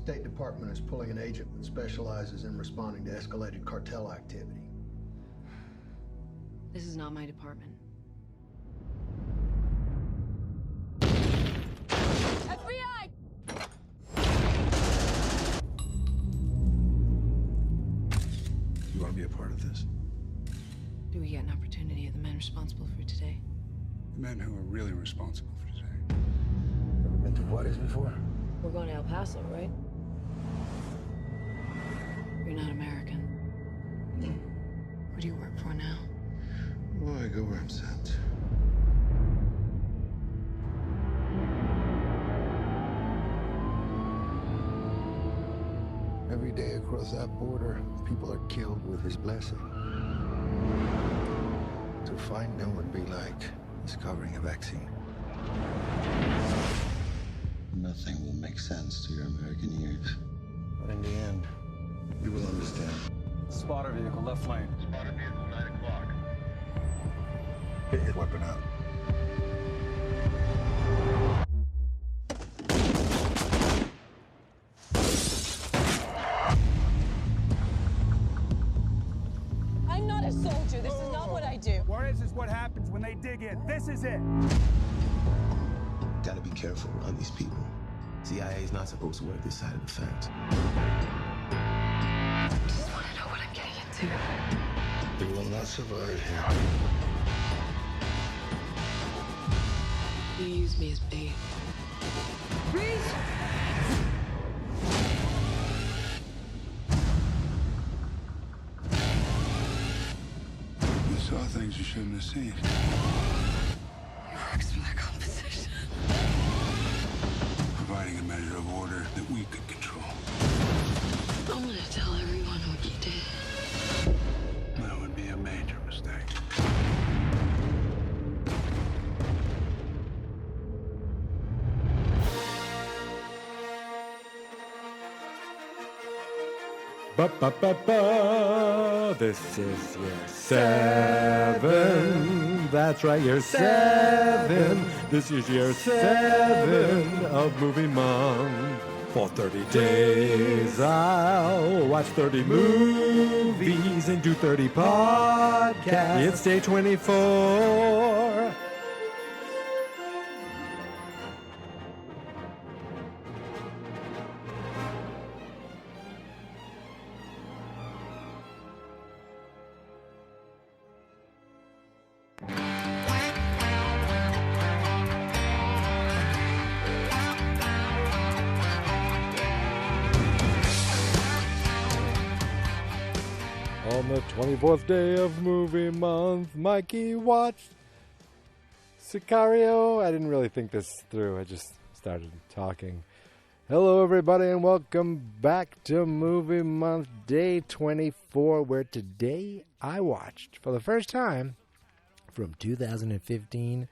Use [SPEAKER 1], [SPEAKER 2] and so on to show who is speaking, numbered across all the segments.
[SPEAKER 1] State Department is pulling an agent that specializes in responding to escalated cartel activity.
[SPEAKER 2] This is not my department. FBI!
[SPEAKER 3] You want to be a part of this?
[SPEAKER 2] Do we get an opportunity of the men responsible for today?
[SPEAKER 4] The men who are really responsible for today.
[SPEAKER 3] Ever been to Juarez before?
[SPEAKER 2] We're going to El Paso, right? You're not American. Where do you work for now?
[SPEAKER 3] Well, I go where I'm sent.
[SPEAKER 1] Every day across that border, people are killed with his blessing. To find them would be like discovering a vaccine.
[SPEAKER 3] Nothing will make sense to your American ears.
[SPEAKER 1] But in the end,
[SPEAKER 3] You will understand.
[SPEAKER 4] Spotter vehicle, left lane.
[SPEAKER 3] Spotter vehicle, 9 o'clock. Get his weapon out.
[SPEAKER 5] I'm not a soldier. This is not what I do.
[SPEAKER 4] Juarez is what happens when they dig in. This is it.
[SPEAKER 6] Gotta be careful around these people. CIA is not supposed to work this side of the fence.
[SPEAKER 2] I just want to know what I'm getting into.
[SPEAKER 3] You will not survive here.
[SPEAKER 2] You use me as bait. Freeze!
[SPEAKER 4] You saw things you shouldn't have seen.
[SPEAKER 2] He works for the competition.
[SPEAKER 4] Providing a measure of order that we could control.
[SPEAKER 2] I'm gonna tell everyone what you did.
[SPEAKER 4] That would be a major mistake.
[SPEAKER 7] Ba-ba-ba-ba. This is year 7. That's right, year 7. This is year 7 of Movie Month. For 30 days, I'll watch 30 movies and do 30 podcasts. It's day 24. On the 24th day of movie month, Mikey watched Sicario. I didn't really think this through. I just started talking. Hello, everybody, and welcome back to Movie Month Day 24, where today I watched, for the first time, from 2015,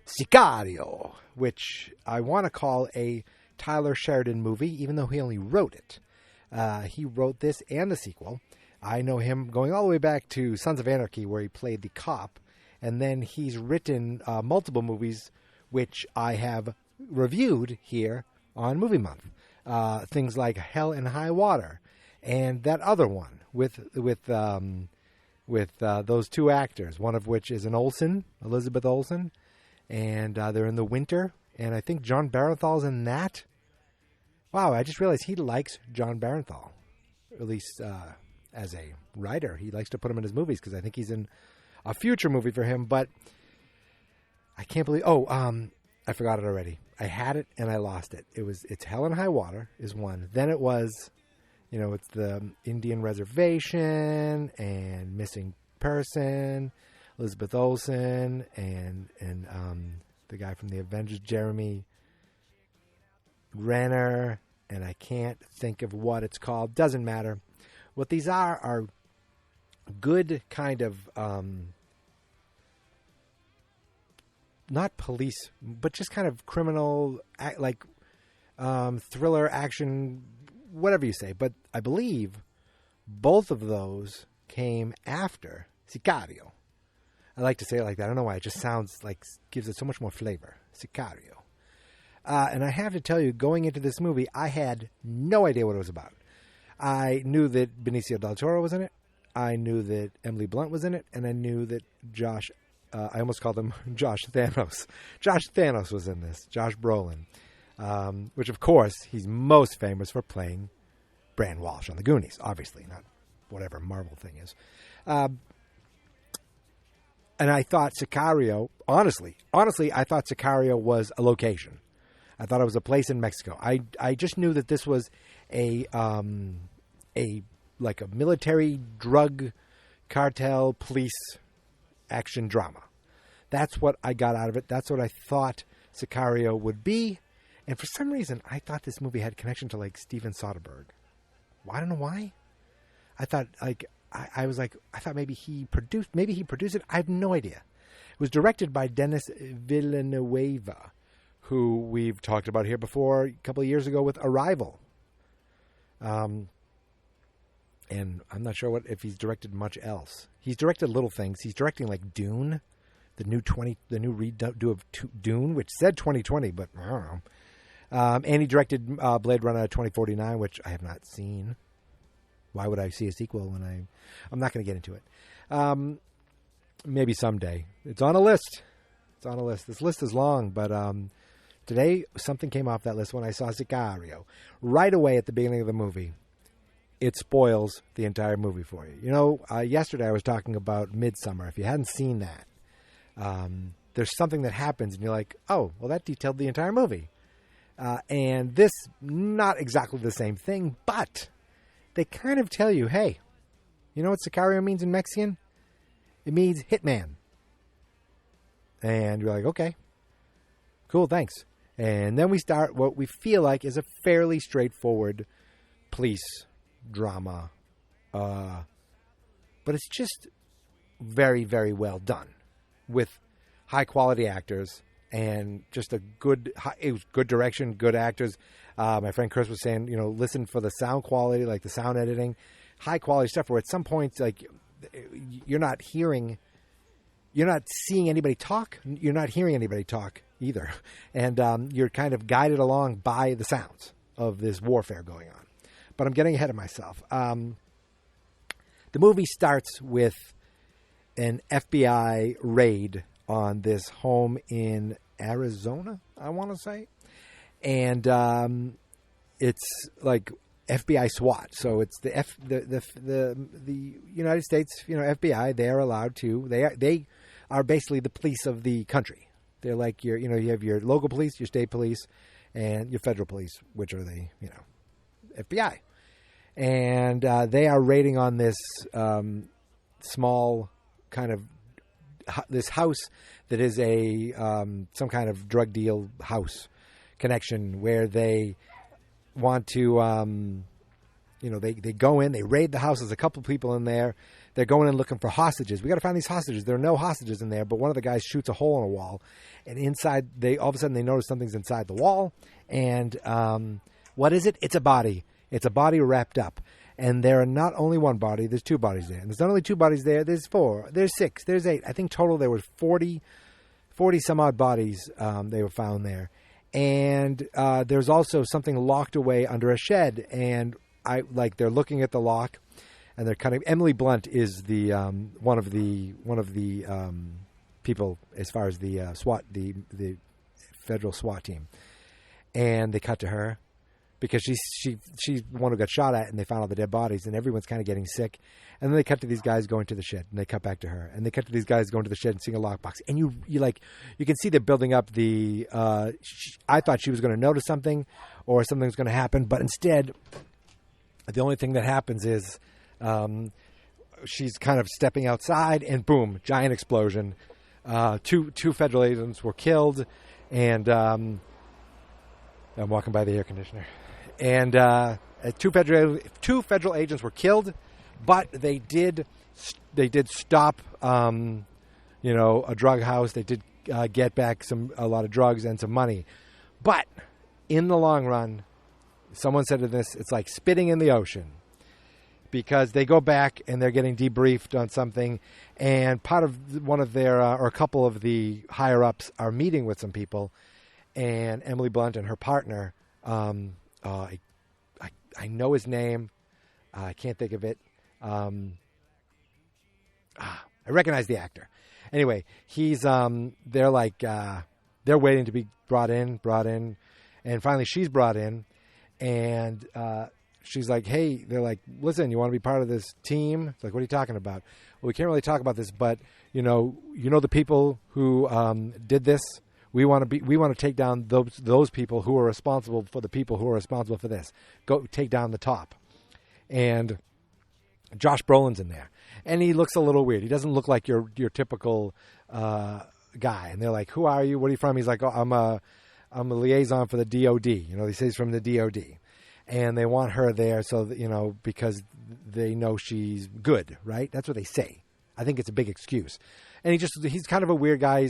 [SPEAKER 7] Sicario, which I want to call a Tyler Sheridan movie, even though he only wrote it. He wrote this and the sequel. I know him going all the way back to Sons of Anarchy, where he played the cop, and then he's written multiple movies, which I have reviewed here on Movie Month. Things like Hell and High Water, and that other one with those two actors, one of which is an Olsen, Elizabeth Olsen, and they're in The Winter, and I think John Barenthal's in that. Wow, I just realized he likes John Barenthal, at least as a writer. He likes to put him in his movies because I think he's in a future movie for him, but I can't believe... I forgot it already. I had it and I lost it. It's Hell and High Water is one. Then it was, it's the Indian Reservation and Missing Person, Elizabeth Olsen, and the guy from the Avengers, Jeremy Renner, and I can't think of what it's called. Doesn't matter. What these are good kind of, not police, but just kind of criminal, thriller, action, whatever you say. But I believe both of those came after Sicario. I like to say it like that. I don't know why. It just sounds like, gives it so much more flavor. Sicario. And I have to tell you, going into this movie, I had no idea what it was about. I knew that Benicio del Toro was in it. I knew that Emily Blunt was in it. And I knew that Josh, I almost called him Josh Thanos. Josh Thanos was in this, Josh Brolin. Which, of course, he's most famous for playing Bran Walsh on The Goonies, obviously, not whatever Marvel thing is. And I thought Sicario, honestly, I thought Sicario was a location. I thought it was a place in Mexico. I just knew that this was a military drug cartel police action drama. That's what I got out of it. That's what I thought Sicario would be. And for some reason, I thought this movie had connection to like Steven Soderbergh. Well, I don't know why. I thought I thought maybe he produced it. I have no idea. It was directed by Denis Villeneuve, who we've talked about here before a couple of years ago with Arrival. And I'm not sure if he's directed much else. He's directed little things. He's directing like Dune, the new redo of Dune, which said 2020, but I don't know. And he directed Blade Runner 2049, which I have not seen. Why would I see a sequel when I'm not going to get into it. Maybe someday. It's on a list. This list is long, but today something came off that list when I saw Sicario. Right away at the beginning of the movie, it spoils the entire movie for you. You know, yesterday I was talking about Midsummer. If you hadn't seen that, there's something that happens and you're like, oh, well, that detailed the entire movie. And this, not exactly the same thing, but they kind of tell you, hey, you know what Sicario means in Mexican? It means hitman. And you're like, okay, cool, thanks. And then we start what we feel like is a fairly straightforward police drama. But it's just very, very well done with high quality actors. And just it was good direction, good actors. My friend Chris was saying, you know, listen for the sound quality, like the sound editing, high quality stuff where at some points, like you're not seeing anybody talk. You're not hearing anybody talk either. And you're kind of guided along by the sounds of this warfare going on. But I'm getting ahead of myself. The movie starts with an FBI raid on this home in Arizona, I want to say. And it's like FBI SWAT. So it's the United States, you know, FBI, they're allowed to, they are basically the police of the country. They're like you have your local police, your state police, and your federal police, which are the, you know, FBI. And they are raiding on this small kind of this house that is a some kind of drug deal house connection where they want to they go in, they raid the house. There's a couple people in there. They're going in looking for hostages. We got to find these hostages. There are no hostages in there, but one of the guys shoots a hole in a wall, and inside all of a sudden they notice something's inside the wall. And what is it? It's a body. It's a body wrapped up. And there are not only one body, there's two bodies there. And there's not only two bodies there, there's 4, there's 6, there's 8. I think total there were 40 some odd bodies they were found there. And there's also something locked away under a shed. And they're looking at the lock, and they're kind of, Emily Blunt is the one of the people as far as the SWAT, the federal SWAT team. And they cut to her, because she's the one who got shot at, and they found all the dead bodies, and everyone's kind of getting sick. And then they cut to these guys going to the shed, and they cut back to her, and they cut to these guys going to the shed and seeing a lockbox. And you can see they're building up the. I thought she was going to notice something, or something was going to happen, but instead, the only thing that happens is, she's kind of stepping outside, and boom, giant explosion. Two federal agents were killed, and I'm walking by the air conditioner. And two federal agents were killed, but they did stop a drug house. They did get back a lot of drugs and some money. But in the long run, someone said to this, it's like spitting in the ocean, because they go back and they're getting debriefed on something, and part of one of their or a couple of the higher ups are meeting with some people. and Emily Blunt and her partner. I know his name. I can't think of it. I recognize the actor. Anyway, he's they're like they're waiting to be brought in, and finally she's brought in, and she's like, "Hey," they're like, "Listen, you want to be part of this team?" It's like, "What are you talking about?" Well, we can't really talk about this, but you know the people who did this. We want to take down those people who are responsible for the people who are responsible for this. Go take down the top. And Josh Brolin's in there, and he looks a little weird. He doesn't look like your typical guy. And they're like, "Who are you? What are you from?" He's like, "Oh, I'm a liaison for the DOD." You know, he says he's from the DOD, and they want her there so that, because they know she's good, right? That's what they say. I think it's a big excuse. And he's kind of a weird guy.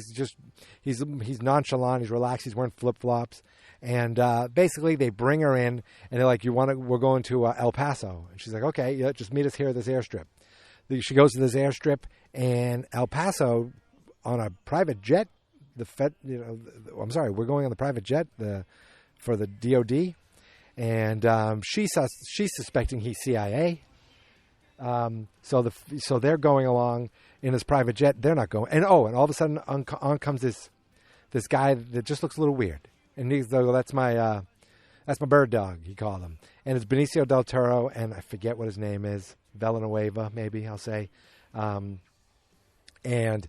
[SPEAKER 7] He's nonchalant. He's relaxed. He's wearing flip-flops. And basically they bring her in and they're like, we're going to El Paso. And she's like, okay, yeah, just meet us here at this airstrip. She goes to this airstrip, and El Paso on a private jet, we're going on the private jet for the DOD. And she's suspecting he's CIA. So they're going along in his private jet. They're not going. And all of a sudden on comes this guy that just looks a little weird. And he's like, well, that's my bird dog, he called him. And it's Benicio del Toro, and I forget what his name is. Villanueva, maybe I'll say. And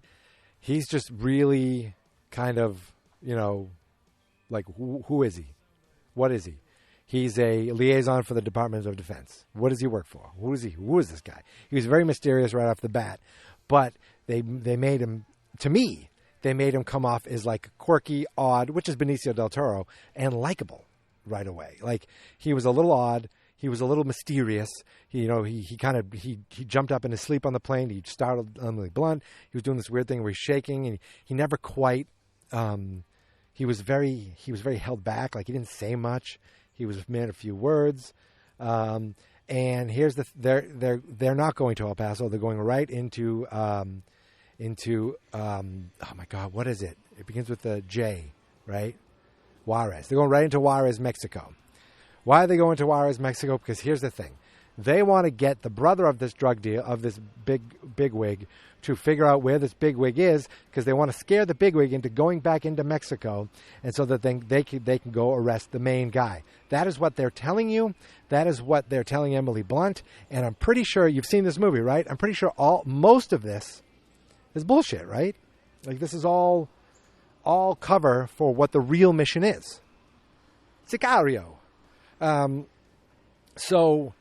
[SPEAKER 7] he's just really kind of, like, who is he? What is he? He's a liaison for the Department of Defense. What does he work for? Who is he? Who is this guy? He was very mysterious right off the bat, but they made him, to me, they made him come off as like quirky, odd, which is Benicio del Toro, and likable right away. Like, he was a little odd. He was a little mysterious. He jumped up in his sleep on the plane. He startled Emily Blunt. He was doing this weird thing where he's shaking, and he never quite. He was very held back. Like, he didn't say much. He was man a few words. And here's they're not going to El Paso. They're going right into oh my God, what is it? It begins with a J, right? Juarez. They're going right into Juarez, Mexico. Why are they going to Juarez, Mexico? Because here's the thing. They want to get the brother of this drug deal, of this bigwig, to figure out where this bigwig is, because they want to scare the bigwig into going back into Mexico, and so that they can go arrest the main guy. That is what they're telling you. That is what they're telling Emily Blunt. And I'm pretty sure you've seen this movie, right? I'm pretty sure most of this is bullshit, right? Like, this is all cover for what the real mission is. Sicario. So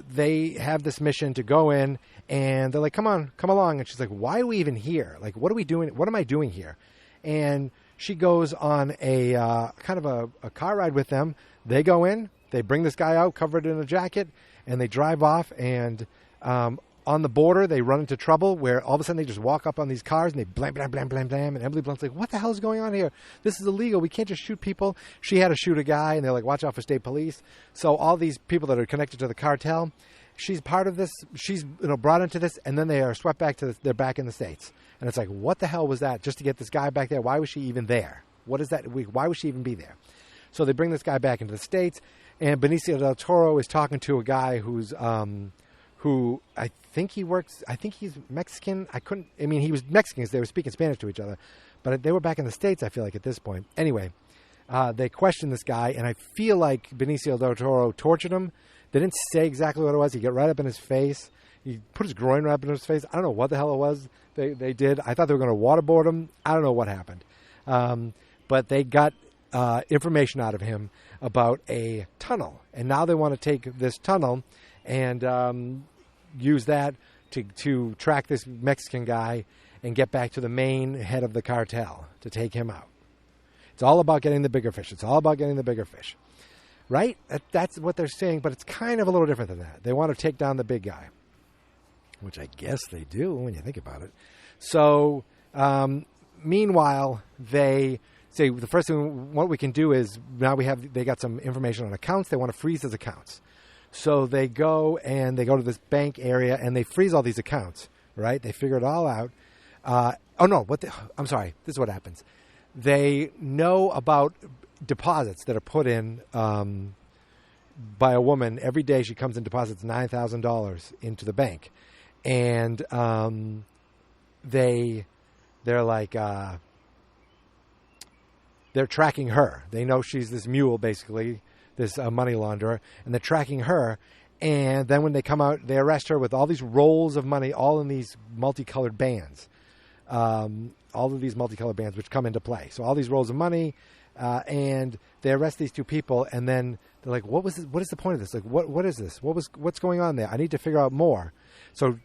[SPEAKER 7] they have this mission to go in, and they're like, come along. And she's like, why are we even here? Like, what are we doing? What am I doing here? And she goes on a kind of a car ride with them. They go in, they bring this guy out covered in a jacket, and they drive off. And on the border, they run into trouble where all of a sudden they just walk up on these cars and they blam, blam, blam, blam, blam. And Emily Blunt's like, what the hell is going on here? This is illegal. We can't just shoot people. She had to shoot a guy, and they're like, watch out for state police. So all these people that are connected to the cartel, she's part of this. She's brought into this, and then they are swept back they're back in the States. And it's like, what the hell was that? Just to get this guy back there? Why was she even there? What is that? Why would she even be there? So they bring this guy back into the States, and Benicio del Toro is talking to a guy who I think he's Mexican. He was Mexican because they were speaking Spanish to each other, but they were back in the States, I feel like, at this point. Anyway, they questioned this guy, and I feel like Benicio del Toro tortured him. They didn't say exactly what it was. He got right up in his face. He put his groin right up in his face. I don't know what the hell it was they did. I thought they were going to waterboard him. I don't know what happened. But they got information out of him about a tunnel, and now they want to take this tunnel and use that to track this Mexican guy and get back to the main head of the cartel to take him out. It's all about getting the bigger fish. It's all about getting the bigger fish. Right? That's what they're saying, but it's kind of a little different than that. They want to take down the big guy, which I guess they do when you think about it. So, meanwhile, they say the first thing, what we can do is, now they got some information on accounts. They want to freeze his accounts. So they go to this bank area, and they freeze all these accounts, right? They figure it all out. I'm sorry. This is what happens. they know about deposits that are put in by a woman every day. She comes and deposits $9,000 into the bank, and they're like they're tracking her. They know she's this mule, basically, this money launderer, and they're tracking her. And then when they come out, they arrest her with all these rolls of money, all in these multicolored bands. All of these multicolored bands which come into play. So all these rolls of money, and they arrest these two people, and then they're like, "What was this? What is the point of this? Like, what is this? What's going on there? I need to figure out more." So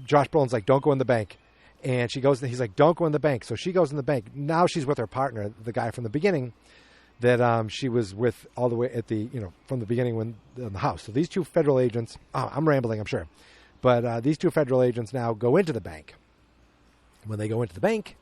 [SPEAKER 7] Josh Brolin's like, "Don't go in the bank," and she goes. He's like, "Don't go in the bank." So she goes in the bank. Now she's with her partner, the guy from the beginning, that she was with all the way at the from the beginning when in the house. So these two federal agents. Oh, I'm rambling, I'm sure, but these two federal agents now go into the bank. When they go into the bank,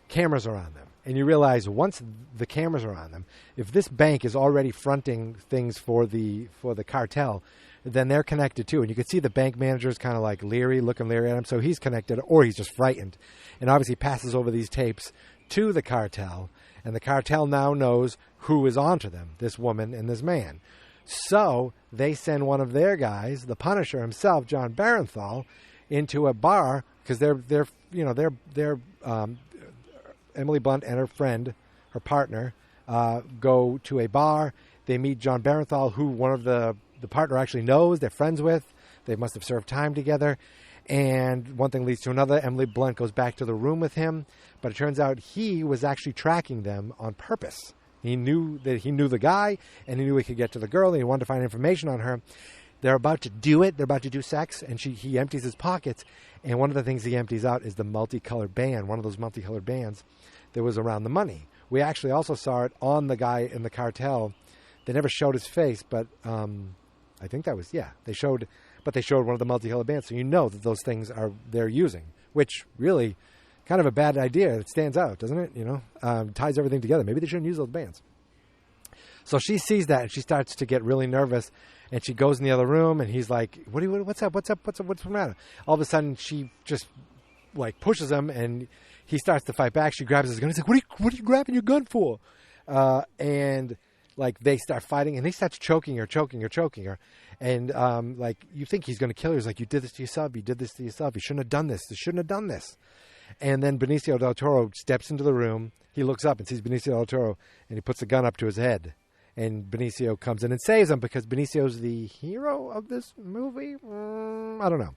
[SPEAKER 7] cameras are on them. And you realize once the cameras are on them, if this bank is already fronting things for the cartel, then they're connected too. And you can see the bank manager is kind of like looking leery at him. So he's connected, or he's just frightened. And obviously passes over these tapes to the cartel. And the cartel now knows who is onto them, this woman and this man. So they send one of their guys, the Punisher himself, John Barenthal, into a bar because they're Emily Blunt and her friend, her partner, go to a bar. They meet John Barenthal, who one of the partner actually knows. They're friends with. They must have served time together. And one thing leads to another. Emily Blunt goes back to the room with him. But it turns out he was actually tracking them on purpose. He knew the guy, and he knew he could get to the girl, and he wanted to find information on her. They're about to do it. They're about to do sex, and he empties his pockets. And one of the things he empties out is the multicolored band, one of those multicolored bands that was around the money. We actually also saw it on the guy in the cartel. They never showed his face, but I think that was, they showed one of the multicolored bands. So you know that those things they're using, which really kind of a bad idea. It stands out, doesn't it? Ties everything together. Maybe they shouldn't use those bands. So she sees that, and she starts to get really nervous. And she goes in the other room, and he's like, what's up? What's the matter? All of a sudden, she just, pushes him, and he starts to fight back. She grabs his gun. He's like, what are you grabbing your gun for? And, they start fighting, and he starts choking her. And, you think he's going to kill her. He's like, you did this to yourself. You did this to yourself. You shouldn't have done this. You shouldn't have done this. And then Benicio del Toro steps into the room. He looks up and sees Benicio del Toro, and he puts the gun up to his head. And Benicio comes in and saves him because Benicio's the hero of this movie. I don't know.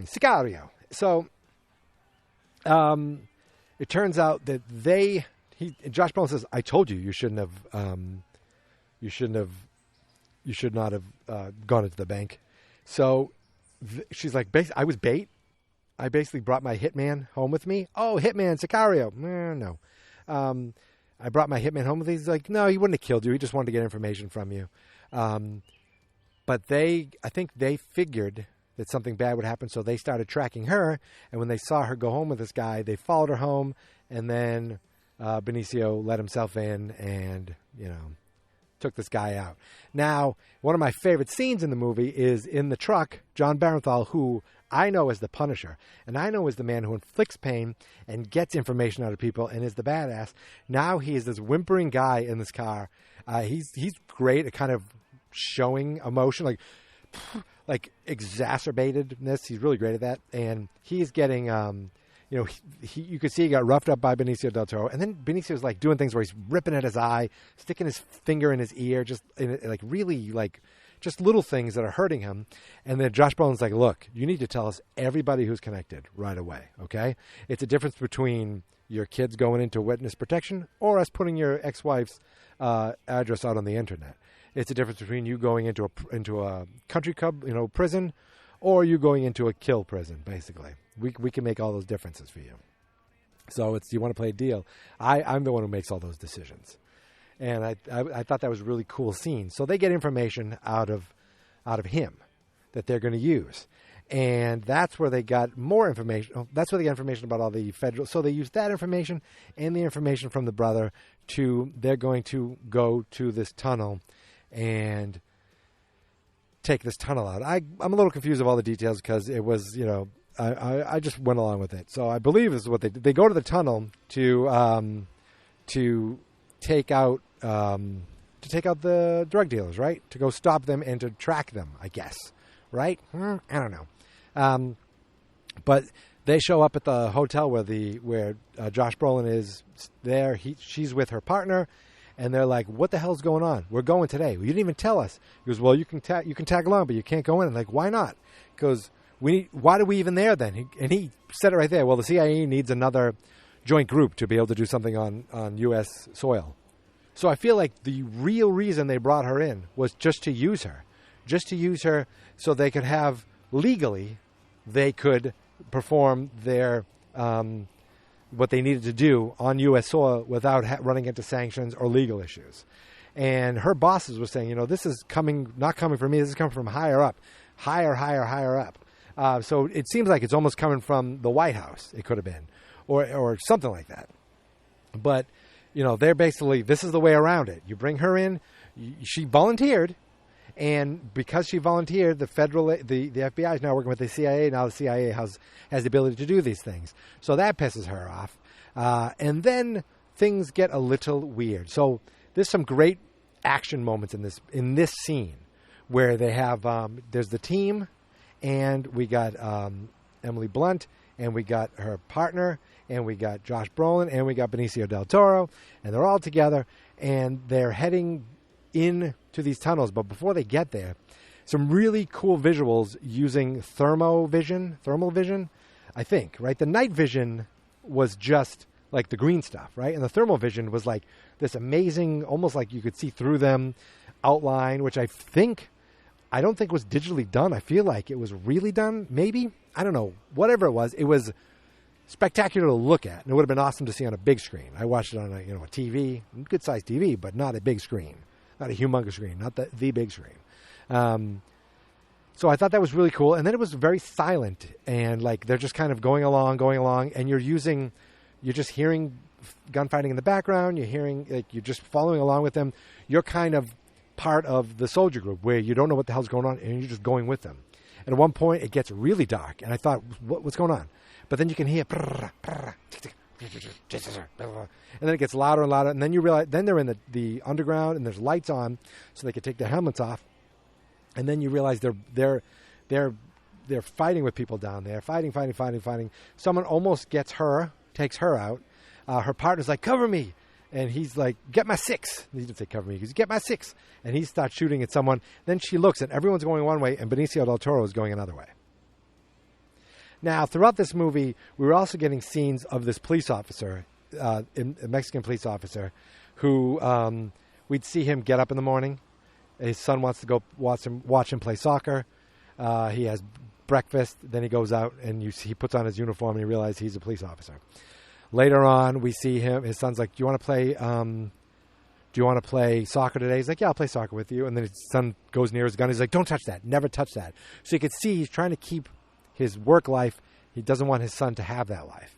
[SPEAKER 7] Sicario. So, it turns out that Josh Brolin says, "I told you you should not have gone into the bank." So she's like, "I was bait. I basically brought my hitman home with me." "Oh, hitman, Sicario." No. I brought my hitman home with me. He's like, "No, he wouldn't have killed you. He just wanted to get information from you." But I think they figured that something bad would happen, so they started tracking her. And when they saw her go home with this guy, they followed her home, and then Benicio let himself in and, took this guy out. Now, one of my favorite scenes in the movie is in the truck, John Barenthal, who I know as the Punisher, and I know as the man who inflicts pain and gets information out of people and is the badass. Now he is this whimpering guy in this car. He's great at kind of showing emotion, like exacerbatedness. He's really great at that, and he's getting, you could see he got roughed up by Benicio del Toro, and then Benicio's doing things where he's ripping at his eye, sticking his finger in his ear, just really just little things that are hurting him. And then Josh Brolin's like, "Look, you need to tell us everybody who's connected right away, okay? It's a difference between your kids going into witness protection or us putting your ex-wife's address out on the internet. It's a difference between you going into a country club, prison, or you going into a kill prison, basically. We can make all those differences for you. So you want to play a deal. I'm the one who makes all those decisions." And I thought that was a really cool scene. So they get information out of him that they're going to use. And that's where they got more information. That's where they got information about all the federal. So they used that information and the information from the brother they're going to go to this tunnel and take this tunnel out. I'm a little confused of all the details because it was, I just went along with it. So I believe this is what they did. They go to the tunnel to take out the drug dealers, right? To go stop them and to track them, I guess, right? I don't know. But they show up at the hotel where Josh Brolin is there. She's with her partner, and they're like, "What the hell's going on? We're going today. Well, you didn't even tell us." He goes, "Well, you can tag along, but you can't go in." I'm like, "Why not?" Because why are we even there then? And he said it right there. Well, the CIA needs another joint group to be able to do something on U.S. soil. So I feel like the real reason they brought her in was just to use her so they could have legally, they could perform their what they needed to do on U.S. soil without running into sanctions or legal issues. And her bosses were saying, this is not coming from me. This is coming from higher up, higher up. So it seems like it's almost coming from the White House. It could have been, or something like that. But they're basically, this is the way around it. You bring her in. She volunteered. And because she volunteered, the FBI is now working with the CIA. Now the CIA has the ability to do these things. So that pisses her off. And then things get a little weird. So there's some great action moments in this scene where they have, there's the team, and we got Emily Blunt, and we got her partner, and we got Josh Brolin, and we got Benicio del Toro, and they're all together, and they're heading into these tunnels. But before they get there, some really cool visuals using thermal vision, I think, right? The night vision was just like the green stuff, right? And the thermal vision was like this amazing, almost like you could see through them outline, which I don't think was digitally done. I feel like it was really done, maybe. I don't know. Whatever it was spectacular to look at, and it would have been awesome to see on a big screen. I watched it on a TV, good-sized TV, but not a big screen. Not a humongous screen, not the big screen. So I thought that was really cool. And then it was very silent, and like they're just kind of going along, and you're just hearing gunfighting in the background. You're just following along with them. You're kind of part of the soldier group where you don't know what the hell's going on, and you're just going with them. And at one point, it gets really dark, and I thought, what's going on? But then you can hear, and then it gets louder and louder, and then you realize, then they're in the underground, and there's lights on, so they can take their helmets off, and then you realize they're fighting with people down there, fighting. Someone almost takes her out. Her partner's like, cover me. And he's like, get my six. He didn't say cover me. He goes, get my six. And he starts shooting at someone. Then she looks, and everyone's going one way, and Benicio del Toro is going another way. Now, throughout this movie, we were also getting scenes of this police officer, a Mexican police officer, who we'd see him get up in the morning. His son wants to go watch him play soccer. He has breakfast. Then he goes out, and he puts on his uniform, and you realize he's a police officer. Later on, we see him. His son's like, "Do you want to play soccer today?" He's like, "Yeah, I'll play soccer with you." And then his son goes near his gun. He's like, "Don't touch that. Never touch that." So you could see he's trying to keep his work life. He doesn't want his son to have that life.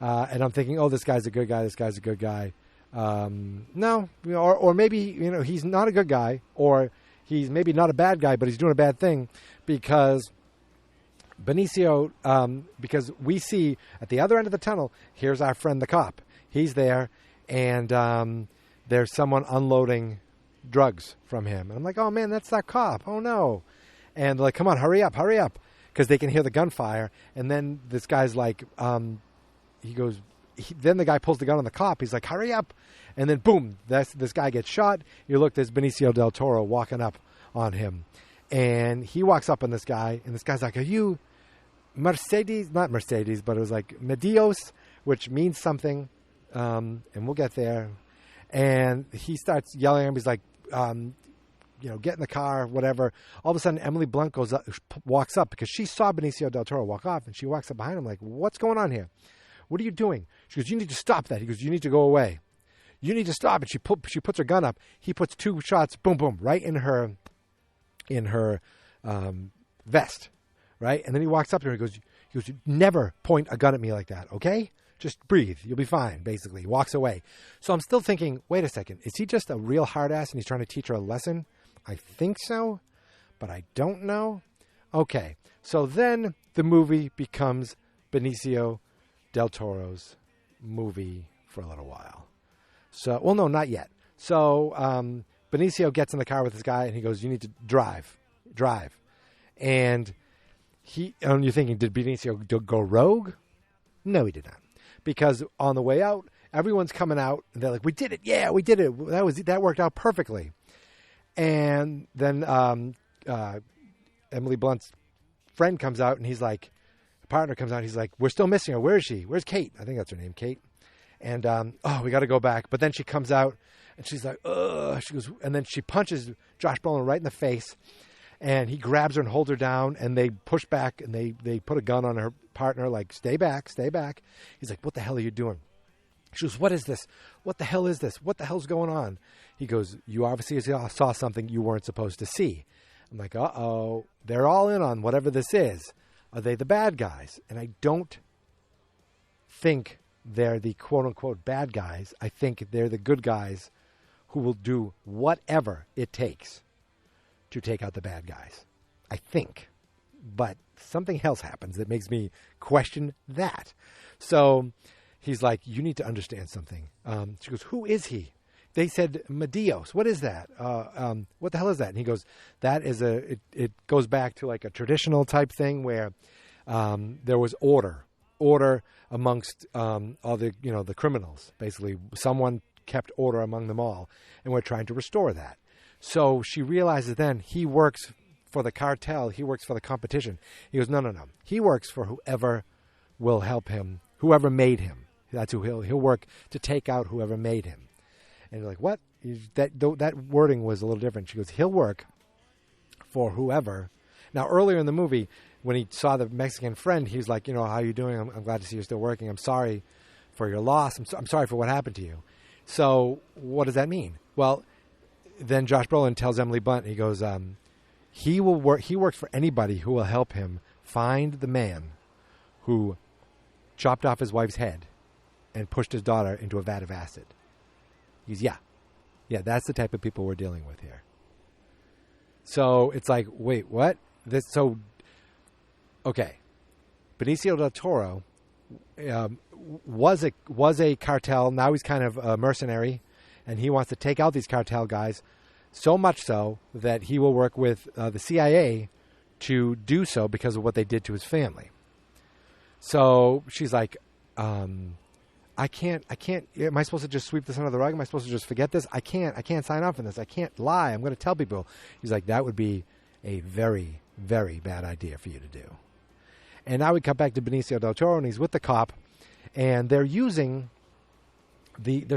[SPEAKER 7] And I'm thinking, oh, this guy's a good guy. This guy's a good guy. No, or maybe he's not a good guy, or he's maybe not a bad guy, but he's doing a bad thing because Benicio, because we see at the other end of the tunnel, here's our friend the cop. He's there, and there's someone unloading drugs from him. And I'm like, oh, man, that's that cop. Oh, no. And like, come on, hurry up, because they can hear the gunfire. And then this guy's like, he goes, then the guy pulls the gun on the cop. He's like, hurry up. And then, boom, this guy gets shot. You look, there's Benicio del Toro walking up on him. And he walks up on this guy, and this guy's like, are you Mercedes? Not Mercedes, but it was like Medios, which means something, and we'll get there. And he starts yelling at him. He's like, get in the car, whatever. All of a sudden, Emily Blunt walks up because she saw Benicio del Toro walk off, and she walks up behind him like, what's going on here? What are you doing? She goes, you need to stop that. He goes, you need to go away. You need to stop it. She puts her gun up. He puts 2 shots, boom, boom, right in her vest, right? And then he walks up to her. He goes, you never point a gun at me like that, okay? Just breathe. You'll be fine, basically. He walks away. So I'm still thinking, wait a second. Is he just a real hard ass and he's trying to teach her a lesson? I think so, but I don't know. Okay, so then the movie becomes Benicio del Toro's movie for a little while. So, well, no, not yet. So Benicio gets in the car with this guy, and he goes, "You need to drive. And you're thinking, did Benicio go rogue? No, he did not. Because on the way out, everyone's coming out, and they're like, "We did it! Yeah, we did it! That worked out perfectly." And then Emily Blunt's friend comes out, and he's like, partner comes out, he's like, "We're still missing her. Where is she? Where's Kate?" I think that's her name, Kate. And we got to go back. But then she comes out, and she's like, "Ugh." She goes, and then she punches Josh Brolin right in the face, and he grabs her and holds her down, and they push back, and they put a gun on her partner, like, "Stay back, stay back." He's like, "What the hell are you doing?" She goes, "What is this? What the hell is this? What the hell's going on?" He goes, "You obviously saw something you weren't supposed to see." I'm like, uh-oh, they're all in on whatever this is. Are they the bad guys? And I don't think they're the quote-unquote bad guys. I think they're the good guys who will do whatever it takes to take out the bad guys. I think. But something else happens that makes me question that. So he's like, "You need to understand something." She goes, "Who is he?" They said, "Medios. What is that? What the hell is that?" And he goes, "That is it goes back to like a traditional type thing where there was order amongst all the, the criminals. Basically, someone kept order among them all, and we're trying to restore that." So she realizes then he works for the cartel. He works for the competition. He goes, no. He works for whoever will help him, whoever made him. That's who he'll work to take out whoever made him. And you're like, what? That wording was a little different. She goes, he'll work for whoever. Now, earlier in the movie, when he saw the Mexican friend, he was like, "How are you doing? I'm glad to see you're still working. I'm sorry for your loss. I'm sorry for what happened to you." So what does that mean? Well, then Josh Brolin tells Emily Blunt, he goes, he works for anybody who will help him find the man who chopped off his wife's head and pushed his daughter into a vat of acid. He's, yeah, that's the type of people we're dealing with here. So it's like, wait, what? Okay. Benicio del Toro was a cartel. Now he's kind of a mercenary, and he wants to take out these cartel guys, so much so that he will work with the CIA to do so because of what they did to his family. So she's like, I can't. Am I supposed to just sweep this under the rug? Am I supposed to just forget this? I can't sign off on this. I can't lie. I'm going to tell people. He's like, that would be a very, very bad idea for you to do. And now we come back to Benicio del Toro, and he's with the cop, and they're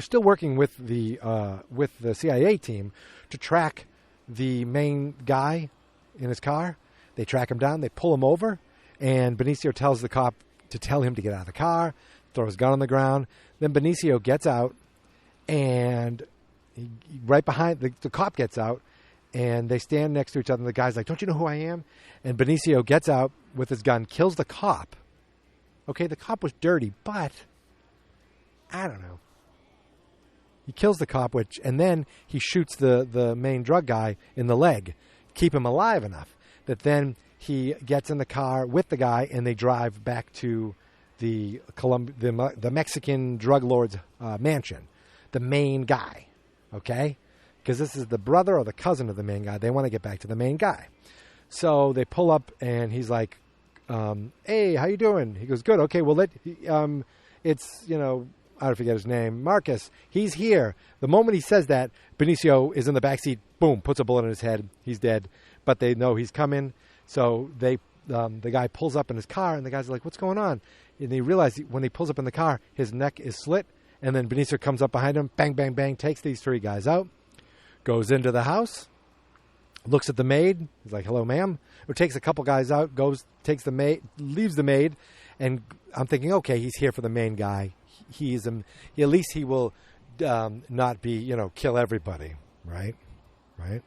[SPEAKER 7] still working with the CIA team to track the main guy in his car. They track him down. They pull him over, and Benicio tells the cop to tell him to get out of the car, throw his gun on the ground. Then Benicio gets out, and right behind the cop gets out, and they stand next to each other. And the guy's like, "Don't you know who I am?" And Benicio gets out with his gun, kills the cop. Okay, the cop was dirty, but I don't know. He kills the cop, and then he shoots the main drug guy in the leg, keep him alive enough that then he gets in the car with the guy, and they drive back to the Mexican drug lord's mansion, the main guy, okay? Because this is the brother or the cousin of the main guy. They want to get back to the main guy. So they pull up, and he's like, "Hey, how you doing?" He goes, "Good. Okay, well, it's, I forget his name, Marcus. He's here." The moment he says that, Benicio is in the backseat. Boom, puts a bullet in his head. He's dead. But they know he's coming. So the guy pulls up in his car, and the guy's like, "What's going on?" And they realize when he pulls up in the car, his neck is slit. And then Benicio comes up behind him, bang, bang, bang, takes these three guys out, goes into the house, looks at the maid. He's like, "Hello, ma'am." Or takes a couple guys out, takes the maid, leaves the maid. And I'm thinking, okay, he's here for the main guy. At least he will not be, kill everybody, right? Right?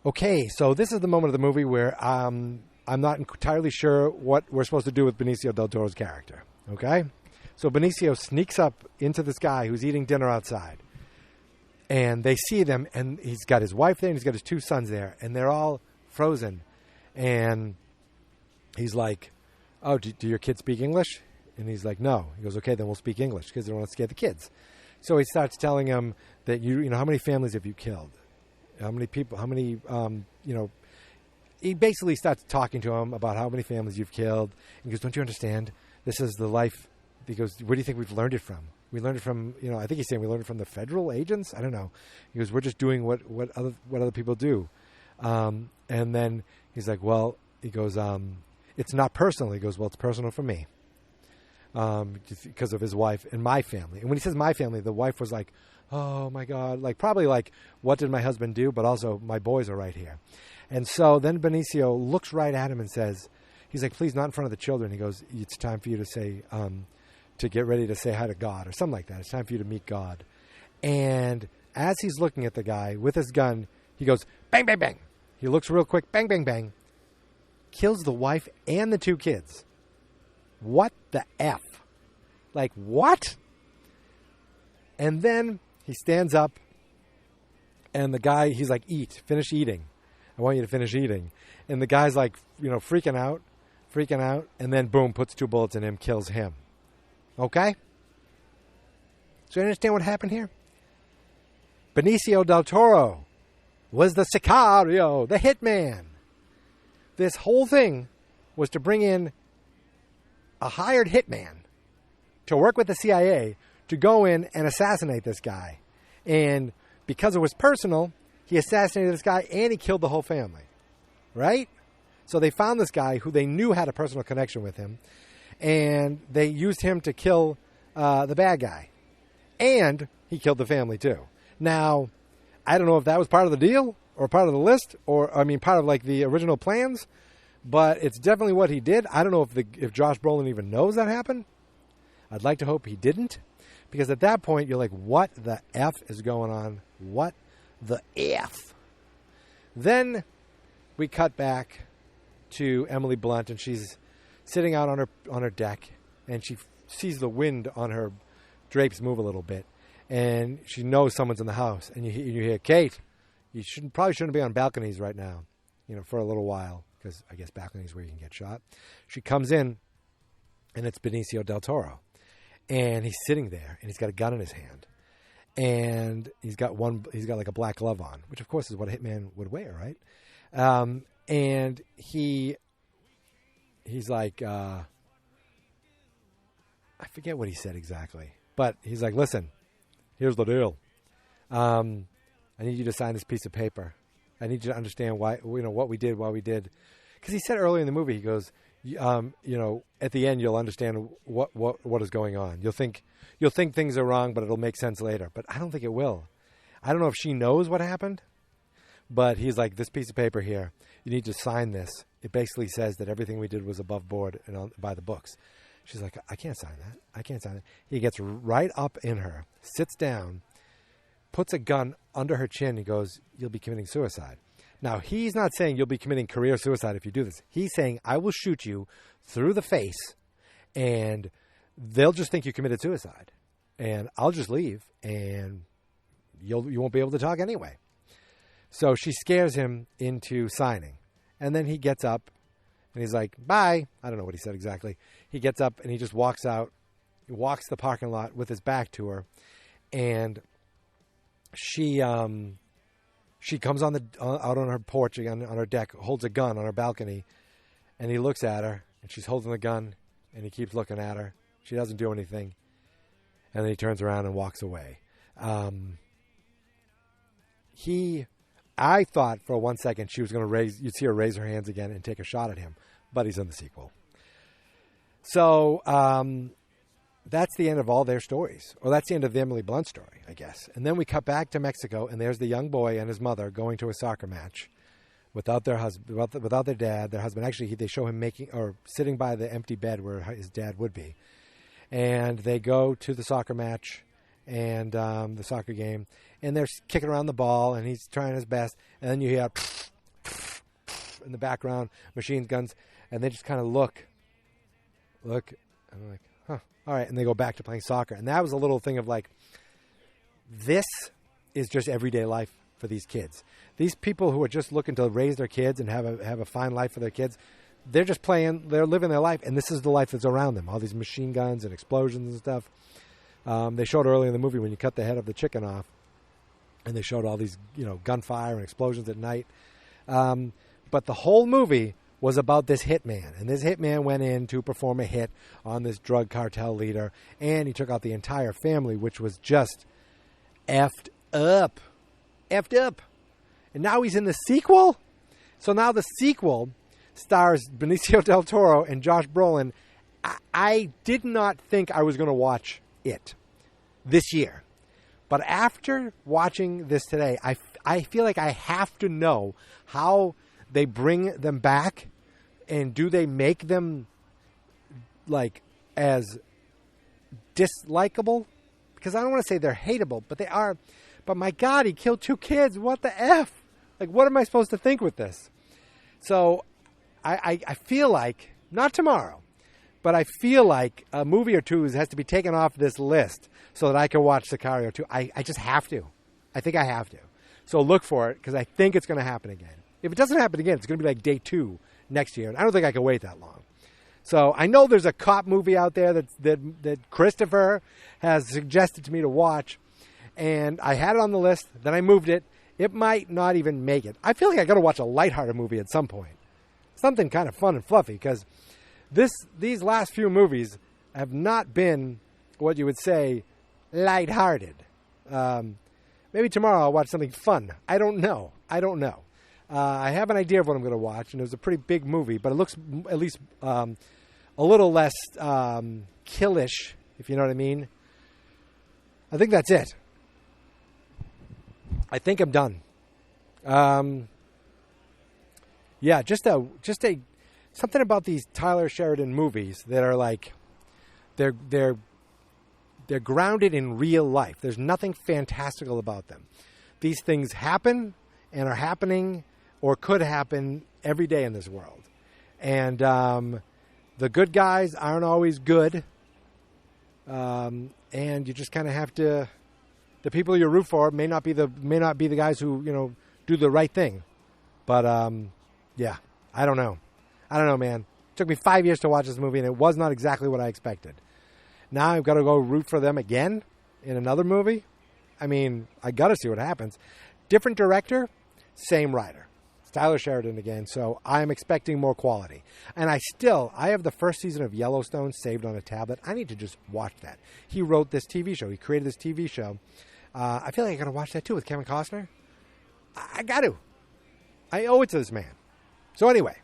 [SPEAKER 7] Okay, so this is the moment of the movie where I'm not entirely sure what we're supposed to do with Benicio del Toro's character, okay? So Benicio sneaks up into this guy who's eating dinner outside, and they see them, and he's got his wife there, and he's got his two sons there, and they're all frozen, And he's like, oh, do your kids speak English? And he's like, no. He goes, okay, then we'll speak English because they don't want to scare the kids. So he starts telling him that, you know, how many families have you killed? How many people, he basically starts talking to him about how many families you've killed. And he goes, don't you understand? This is the life. He goes, where do you think we've learned it from? We learned it from, I think he's saying we learned it from the federal agents. I don't know. He goes, we're just doing what other people do. And then he's like, well, he goes, it's not personal. He goes, well, it's personal for me. Because of his wife and my family. And when he says my family, the wife was like, oh my God, like probably like, what did my husband do? But also my boys are right here. And so then Benicio looks right at him and says, he's like, please, not in front of the children. He goes, it's time for you to say, to get ready to say hi to God or something like that. It's time for you to meet God. And as he's looking at the guy with his gun, he goes, bang, bang, bang. He looks real quick, bang, bang, bang. Kills the wife and the 2 kids. What the F? Like, what? And then he stands up, and the guy, he's like, finish eating. I want you to finish eating. And the guy's like, freaking out, and then boom, puts 2 bullets in him, kills him. Okay? So you understand what happened here? Benicio del Toro was the Sicario, the hitman. This whole thing was to bring in a hired hitman to work with the CIA to go in and assassinate this guy. And because it was personal, he assassinated this guy and he killed the whole family. Right? So they found this guy who they knew had a personal connection with him, and they used him to kill the bad guy. And he killed the family too. Now, I don't know if that was part of the deal or part of the list or, part of like the original plans, but it's definitely what he did. I don't know if Josh Brolin even knows that happened. I'd like to hope he didn't, because at that point you're like, what the F is going on? What the F? Then we cut back to Emily Blunt, and she's sitting out on her deck, and she sees the wind on her drapes move a little bit, and she knows someone's in the house. And you hear, Kate, you probably shouldn't be on balconies right now, for a little while, because I guess balconies where you can get shot. She comes in, and it's Benicio del Toro, and he's sitting there, and he's got a gun in his hand, and he's got like a black glove on, which of course is what a hitman would wear, right? And he's like, I forget what he said exactly, but he's like, listen, here's the deal. I need you to sign this piece of paper. I need you to understand why, what we did, why we did. Because he said earlier in the movie, he goes, at the end, you'll understand what is going on. You'll think things are wrong, but it'll make sense later. But I don't think it will. I don't know if she knows what happened, but he's like, this piece of paper here, you need to sign this. It basically says that everything we did was above board and by the books. She's like, I can't sign that. I can't sign it. He gets right up in her, sits down, puts a gun under her chin. He goes, you'll be committing suicide. Now, he's not saying you'll be committing career suicide if you do this. He's saying, I will shoot you through the face, and they'll just think you committed suicide. And I'll just leave, and you won't be able to talk anyway. So she scares him into signing. And then he gets up, and he's like, bye. I don't know what he said exactly. He gets up, and he just walks out. He walks the parking lot with his back to her. And she comes out on her porch again, on her deck, holds a gun on her balcony, and he looks at her, and she's holding the gun, and he keeps looking at her. She doesn't do anything, and then he turns around and walks away. I thought for 1 second she was going to you'd see her raise her hands again and take a shot at him, but he's in the sequel. So that's the end of all their stories. Or that's the end of the Emily Blunt story, I guess. And then we cut back to Mexico, and there's the young boy and his mother going to a soccer match without their husband, without their dad. Their husband, actually, they show him sitting by the empty bed where his dad would be. And they go to the soccer match and the soccer game, and they're kicking around the ball, and he's trying his best. And then you hear in the background, machine guns, and they just kind of look, and I'm like, huh, all right. And they go back to playing soccer. And that was a little thing of like, this is just everyday life for these kids. These people who are just looking to raise their kids and have a fine life for their kids, they're just playing, they're living their life, and this is the life that's around them. All these machine guns and explosions and stuff. They showed earlier in the movie when you cut the head of the chicken off, and they showed all these, gunfire and explosions at night. But the whole movie was about this hitman, and this hitman went in to perform a hit on this drug cartel leader, and he took out the entire family, which was just effed up. And now he's in the sequel? So now the sequel stars Benicio del Toro and Josh Brolin. I did not think I was going to watch it this year. But after watching this today, I feel like I have to know how they bring them back, and do they make them like as dislikable? Because I don't want to say they're hateable, but they are. But my God, he killed 2 kids. What the F? Like, what am I supposed to think with this? So I feel like, not tomorrow, but I feel like a movie or two has to be taken off this list so that I can watch Sicario 2. I just have to. I think I have to. So look for it, because I think it's going to happen again. If it doesn't happen again, it's going to be like day 2 next year. And I don't think I can wait that long. So I know there's a cop movie out there that Christopher has suggested to me to watch. And I had it on the list. Then I moved it. It might not even make it. I feel like I got to watch a lighthearted movie at some point. Something kind of fun and fluffy, because these last few movies have not been what you would say lighthearted. Maybe tomorrow I'll watch something fun. I don't know. I have an idea of what I'm going to watch, and it was a pretty big movie, but it looks at least a little less killish, if you know what I mean. I think that's it. I think I'm done. Yeah, just a something about these Tyler Sheridan movies that are like they're grounded in real life. There's nothing fantastical about them. These things happen and are happening or could happen every day in this world. And the good guys aren't always good. And you just kind of have to. The people you root for may not be the guys who do the right thing. But yeah, I don't know, man. It took me 5 years to watch this movie, and it was not exactly what I expected. Now I've got to go root for them again in another movie. I mean, I got to see what happens. Different director, same writer. It's Tyler Sheridan again, so I'm expecting more quality. And I have the first season of Yellowstone saved on a tablet. I need to just watch that. He wrote this TV show. He created this TV show. I feel like I got to watch that too with Kevin Costner. I got to. I owe it to this man. So anyway,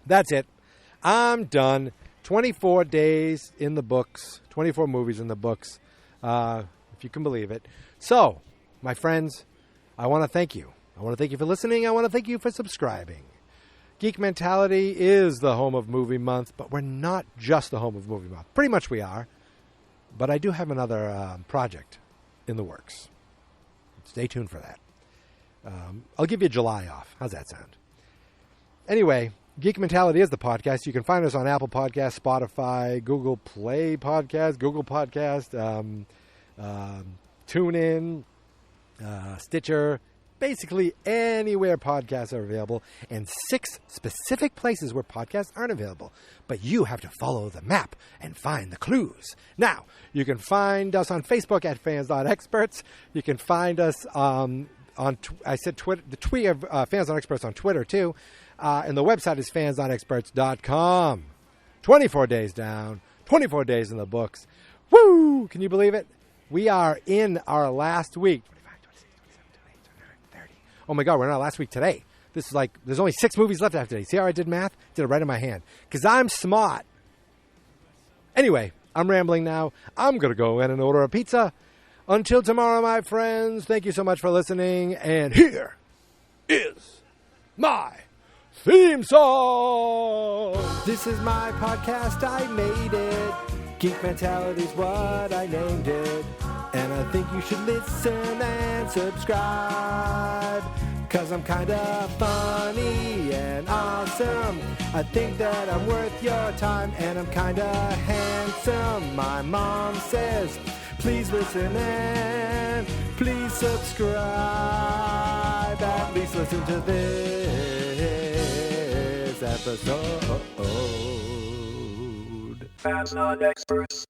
[SPEAKER 7] that's it. I'm done. 24 days in the books. 24 movies in the books, if you can believe it. So, my friends, I want to thank you. I want to thank you for listening. I want to thank you for subscribing. Geek Mentality is the home of Movie Month, but we're not just the home of Movie Month. Pretty much we are. But I do have another project in the works. Stay tuned for that. I'll give you July off. How's that sound? Anyway, Geek Mentality is the podcast. You can find us on Apple Podcasts, Spotify, Google Play Podcast, Google Podcast, TuneIn, Stitcher, basically anywhere podcasts are available, and 6 specific places where podcasts aren't available. But you have to follow the map and find the clues. Now, you can find us on Facebook at Fans.Experts. You can find us Twitter, the tweet of Fans.Experts on Twitter too. And the website is fansonexperts.com. 24 days down, 24 days in the books. Woo! Can you believe it? We are in our last week. 25, 26, 27, 28, 29, 30. Oh my God, we're in our last week today. This is like, there's only 6 movies left after today. See how I did math? Did it right in my hand. Because I'm smart. Anyway, I'm rambling now. I'm going to go in and order a pizza. Until tomorrow, my friends, thank you so much for listening. And here is my theme song. This is my podcast. I made it. Geek Mentality's what I named it. And I think you should listen and subscribe. 'Cause I'm kinda funny and awesome. I think that I'm worth your time, and I'm kinda handsome. My mom says Please listen and please subscribe. At least listen to this episode.
[SPEAKER 8] Fans not experts.